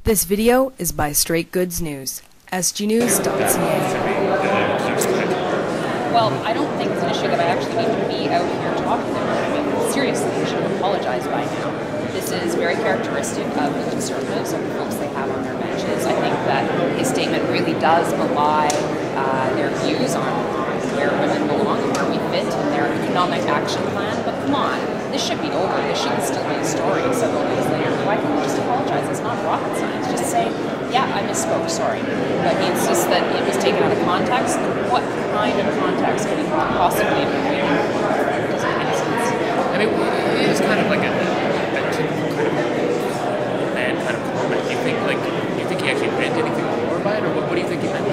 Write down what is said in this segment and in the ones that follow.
This video is by Straight Goods News, SGNews.ca. Well, I don't think it's an issue that I actually need to be out here talking about. I mean, seriously, he should have apologized by now. This is very characteristic of the Conservatives and the folks they have on their benches. I think that his statement really does belie their views on where women belong and where we fit in their economic action plan. But come on, this should be over. This shouldn't still be a story several days later. Why can't we just apologize? It's not rocket science. Just say, yeah, I misspoke, sorry. But he insists that it was taken out of context. What kind of context could he possibly have been reading? It doesn't make sense. I mean, it is kind of like a typical kind of man kind of comment. Do you think he actually meant anything more by it, or what do you think he meant?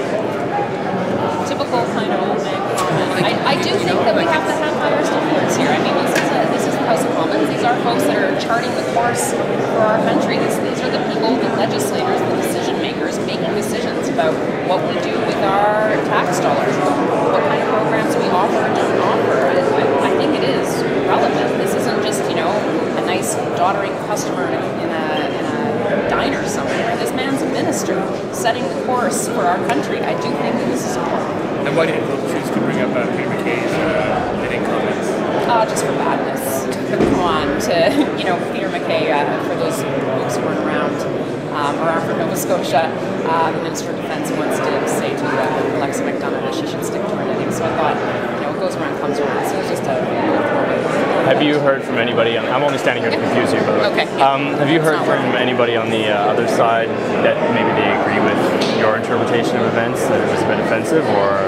Typical kind of old man comment. I do think that we have to have higher standards here. I mean, this is the House of Commons. These are folks that are charting the course for our country. These are the people, the legislators, the decision makers making decisions about what we do with our tax dollars, what kind of programs we offer or don't offer. I think it is relevant. This isn't just, a nice doddering customer in a diner somewhere. This man's a minister setting the course for our country. I do think that this is important. And why did you choose to bring up Peter McKay's bidding comments? Just for badness. Come on, Peter McKay, for those folks who weren't around or are from Nova Scotia, the Minister of Defence once did say to Alexa McDonough that she should stick to her knitting. So I thought, what goes around comes around. So it was just a throwaway. Have you heard from anybody, I'm only standing here to confuse you, by the way. Okay. Have you heard from anybody on the other side that maybe they agree with your interpretation of events, that it was a bit offensive, or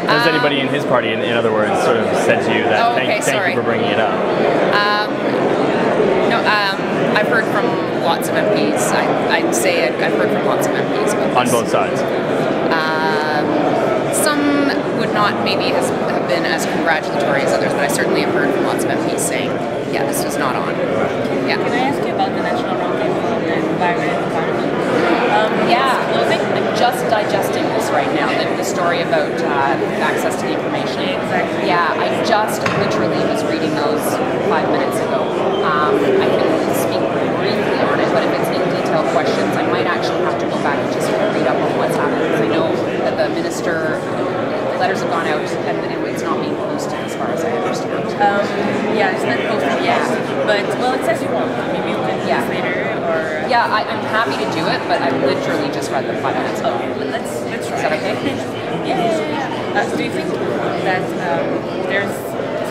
has anybody in his party, in other words, sort of said to you that thank you for bringing it up? No, I've heard from lots of MPs. I'd say I've heard from lots of MPs. On both sides? Some would not maybe have been as congratulatory as others, but I certainly have heard from lots of MPs saying, yeah, this was not on. Yeah. Can I ask you about the National Roundtable and the environment economy? I'm just digesting this right now, the story about access to the information. Exactly. Yeah, I just literally was reading those 5 minutes ago. I can speak briefly on it, but if it's in detail questions, I might actually have to go back and just read up on what's happening, because I know that the minister, letters have gone out, and it's not being posted as far as I understand. It's not posted yet, but, it says you won't. Maybe you can do this later, or... Yeah, I'm happy to do it, but I literally just read them 5 minutes ago. Let's try. Is that okay? Yeah. Do you think that there's...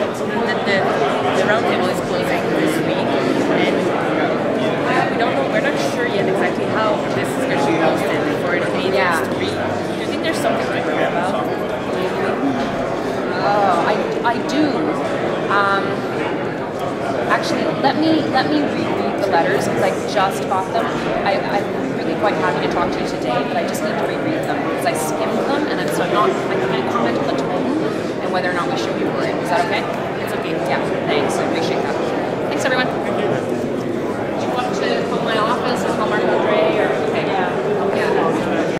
the roundtable is closing this week, and we don't know, we're not sure yet exactly how this is going to be posted for the media to read. Do you think there's something to worry about? I do. Actually, let me reread the letters, because I just got them. I'm really quite happy to talk to you today, but I just need to reread them, because I skimmed them, and I can't comment on the tone and whether or not we should be worried. Is that okay? It's okay. Yeah, thanks. I appreciate